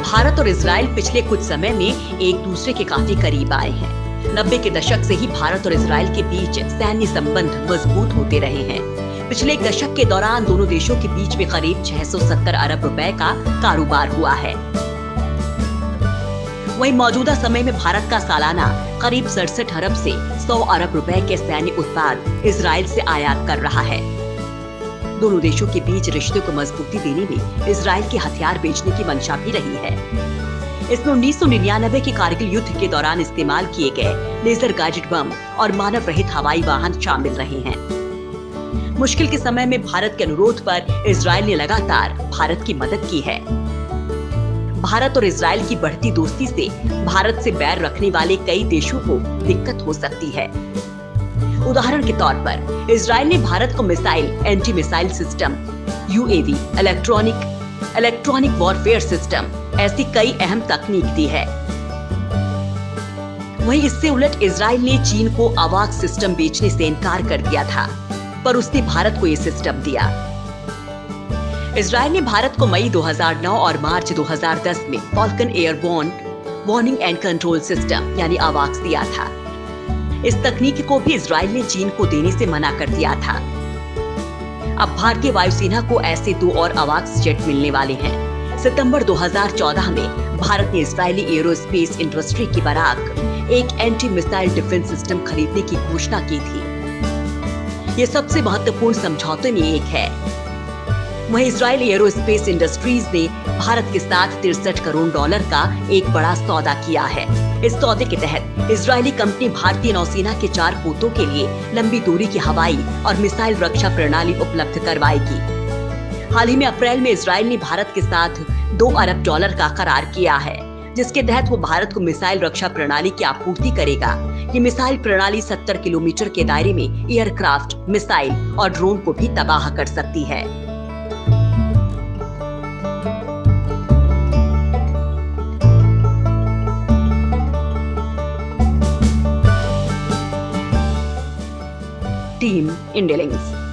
भारत और इजराइल पिछले कुछ समय में एक दूसरे के काफी करीब आए हैं। 90 के दशक से ही भारत और इजराइल के बीच सैन्य संबंध मजबूत होते रहे हैं। पिछले एक दशक के दौरान दोनों देशों के बीच में करीब 670 अरब रुपए का कारोबार हुआ है। वहीं मौजूदा समय में भारत का सालाना करीब 67 अरब से 100 अरब रुपए के सैन्य उत्पाद इजराइल से आयात कर रहा है। दोनों देशों के बीच रिश्ते को मजबूती देने में इजराइल के हथियार बेचने की मंशा भी रही है। इसमें 1999 के कारगिल युद्ध के दौरान इस्तेमाल किए गए लेजर गाइडेड बम और मानव रहित हवाई वाहन शामिल रहे हैं। मुश्किल के समय में भारत के अनुरोध पर इजराइल ने लगातार भारत की मदद की है। भारत और इजराइल की बढ़ती दोस्ती से भारत से बैर रखने वाले कई देशों को दिक्कत हो सकती है। उदाहरण के तौर पर इजराइल ने भारत को missile, anti missile system, UAV, electronic warfare system ऐसी कई अहम तकनीक दी है। वहीं इससे उलट इजराइल ने चीन को अवाक सिस्टम बेचने से इनकार कर दिया था, पर उसने भारत को ये सिस्टम दिया। इजराइल ने भारत को मई 2009 और मार्च 2010 में Falcon airborne warning and control system यानी अवाक्स दिया था। इस तकनीक को भी इजराइल ने चीन को देने से मना कर दिया था। अब भारतीय वायुसेना को ऐसे 2 और अवाक्स जेट मिलने वाले हैं। सितंबर 2014 में भारत ने इजरायली एरोस्पेस इंडस्ट्री की बराक एक एंटी मिसाइल डिफेंस सिस्टम खरीदने की घोषणा की थी। ये सबसे महत्वपूर्ण समझौते में एक है। वहीं इजरायल एरोस्पेस इंडस्ट्रीज ने भारत के साथ $63 करोड़ का एक बड़ा सौदा किया है। इस सौदे के तहत इजरायली कंपनी भारतीय नौसेना के 4 पोतों के लिए लंबी दूरी की हवाई और मिसाइल रक्षा प्रणाली उपलब्ध करवाएगी। हाल ही में अप्रैल में इजराइल ने भारत के साथ $2 अरब का करार किया है, जिसके तहत वो भारत को मिसाइल रक्षा प्रणाली की आपूर्ति करेगा। ये मिसाइल प्रणाली 70 किलोमीटर के दायरे में एयरक्राफ्ट, मिसाइल और ड्रोन को भी तबाह कर सकती है। Team India links.